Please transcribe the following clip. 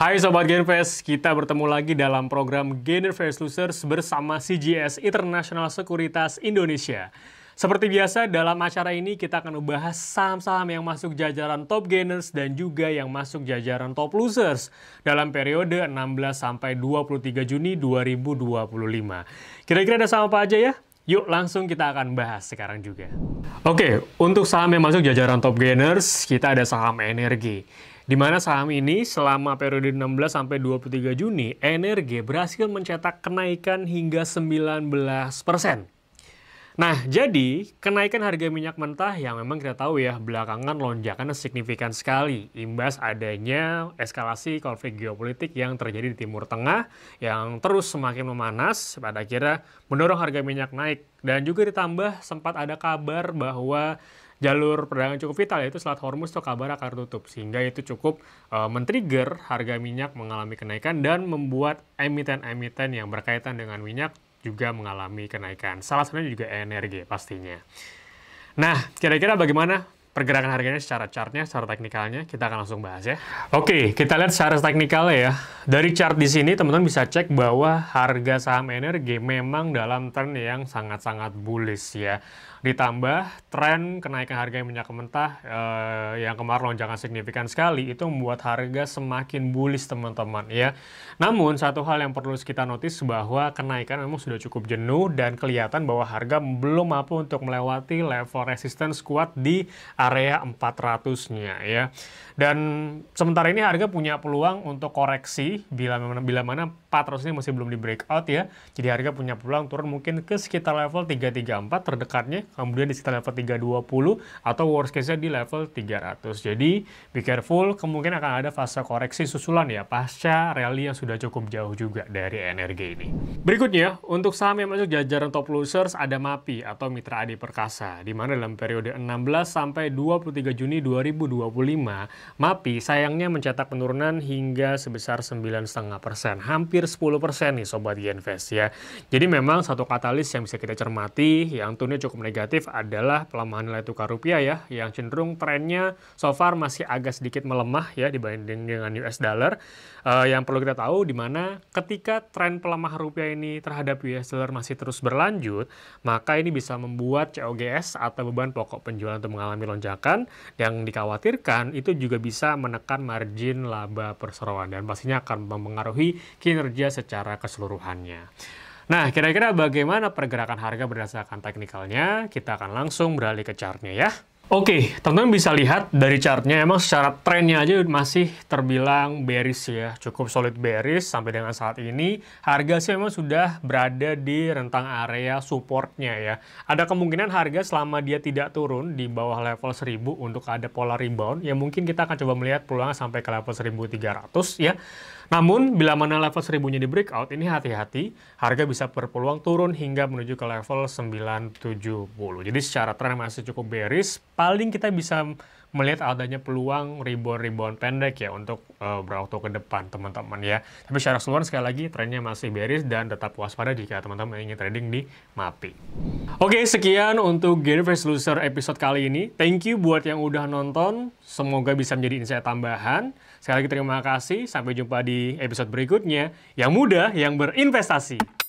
Hai Sobat Gainvest, kita bertemu lagi dalam program Gainer vs Losers bersama CGS International Sekuritas Indonesia. Seperti biasa, dalam acara ini kita akan membahas saham-saham yang masuk jajaran top gainers dan juga yang masuk jajaran top losers dalam periode 16 sampai 23 Juni 2025. Kira-kira ada saham apa aja ya? Yuk langsung kita akan bahas sekarang juga. Oke, untuk saham yang masuk jajaran top gainers, kita ada saham energi. Di mana saham ini selama periode 16 sampai 23 Juni, Energi berhasil mencetak kenaikan hingga 19%. Nah, jadi kenaikan harga minyak mentah yang memang kita tahu ya, belakangan lonjakannya signifikan sekali. Imbas adanya eskalasi konflik geopolitik yang terjadi di Timur Tengah yang terus semakin memanas, pada akhirnya mendorong harga minyak naik. Dan juga ditambah sempat ada kabar bahwa jalur perdagangan cukup vital yaitu Selat Hormuz itu kabar akan tutup, sehingga itu cukup men-trigger harga minyak mengalami kenaikan dan membuat emiten-emiten yang berkaitan dengan minyak juga mengalami kenaikan. Salah satunya juga energi pastinya. Nah, kira-kira bagaimana pergerakan harganya secara chartnya, secara teknikalnya? Kita akan langsung bahas ya. Oke, kita lihat secara teknikalnya ya. Dari chart di sini teman-teman bisa cek bahwa harga saham energi memang dalam tren yang sangat-sangat bullish ya. Ditambah tren kenaikan harga minyak mentah yang kemarin lonjakan signifikan sekali, itu membuat harga semakin bullish teman-teman ya. Namun satu hal yang perlu kita notice bahwa kenaikan memang sudah cukup jenuh dan kelihatan bahwa harga belum mampu untuk melewati level resistance kuat di area 400-nya ya. Dan sementara ini harga punya peluang untuk koreksi bila mana 400 ini masih belum di breakout ya. Jadi harga punya peluang turun mungkin ke sekitar level 334 terdekatnya, kemudian di sekitar level 320 atau worst case-nya di level 300. Jadi be careful, kemungkinan akan ada fase koreksi susulan ya pasca rally yang sudah cukup jauh juga dari energi ini. Berikutnya, untuk saham yang masuk jajaran top losers ada MAPI atau Mitra Adi Perkasa, di mana dalam periode 16 sampai 23 Juni 2025 MAPI sayangnya mencetak penurunan hingga sebesar 9,5%, hampir 10% nih Sobat Gainvest ya. Jadi memang satu katalis yang bisa kita cermati yang turunnya cukup negatif adalah pelemahan nilai tukar rupiah ya, yang cenderung trennya so far masih agak sedikit melemah ya dibanding dengan US dollar. Yang perlu kita tahu di mana ketika tren pelemahan rupiah ini terhadap US dollar masih terus berlanjut, maka ini bisa membuat COGS atau beban pokok penjualan untuk mengalami lonjakan, yang dikhawatirkan itu juga bisa menekan margin laba perseroan dan pastinya akan mempengaruhi kinerja secara keseluruhannya. Nah, kira-kira bagaimana pergerakan harga berdasarkan teknikalnya? Kita akan langsung beralih ke chartnya ya. Oke, teman-teman bisa lihat dari chartnya emang secara trennya aja masih terbilang bearish ya, cukup solid bearish sampai dengan saat ini. Harga sih memang sudah berada di rentang area supportnya ya. Ada kemungkinan harga selama dia tidak turun di bawah level 1000 untuk ada pola rebound, ya mungkin kita akan coba melihat peluang sampai ke level 1300 ya. Namun, bila mana level 1000-nya di breakout, ini hati-hati, harga bisa berpeluang turun hingga menuju ke level 970. Jadi secara tren masih cukup bearish, paling kita bisa melihat adanya peluang rebound pendek ya untuk berauto ke depan teman-teman ya. Tapi secara keseluruhan sekali lagi trennya masih bearish dan tetap waspada jika teman-teman ingin trading di MAPI. Oke, sekian untuk Gainer vs Loser episode kali ini. Thank you buat yang udah nonton. Semoga bisa menjadi insight tambahan. Sekali lagi terima kasih. Sampai jumpa di episode berikutnya. Yang mudah, yang berinvestasi.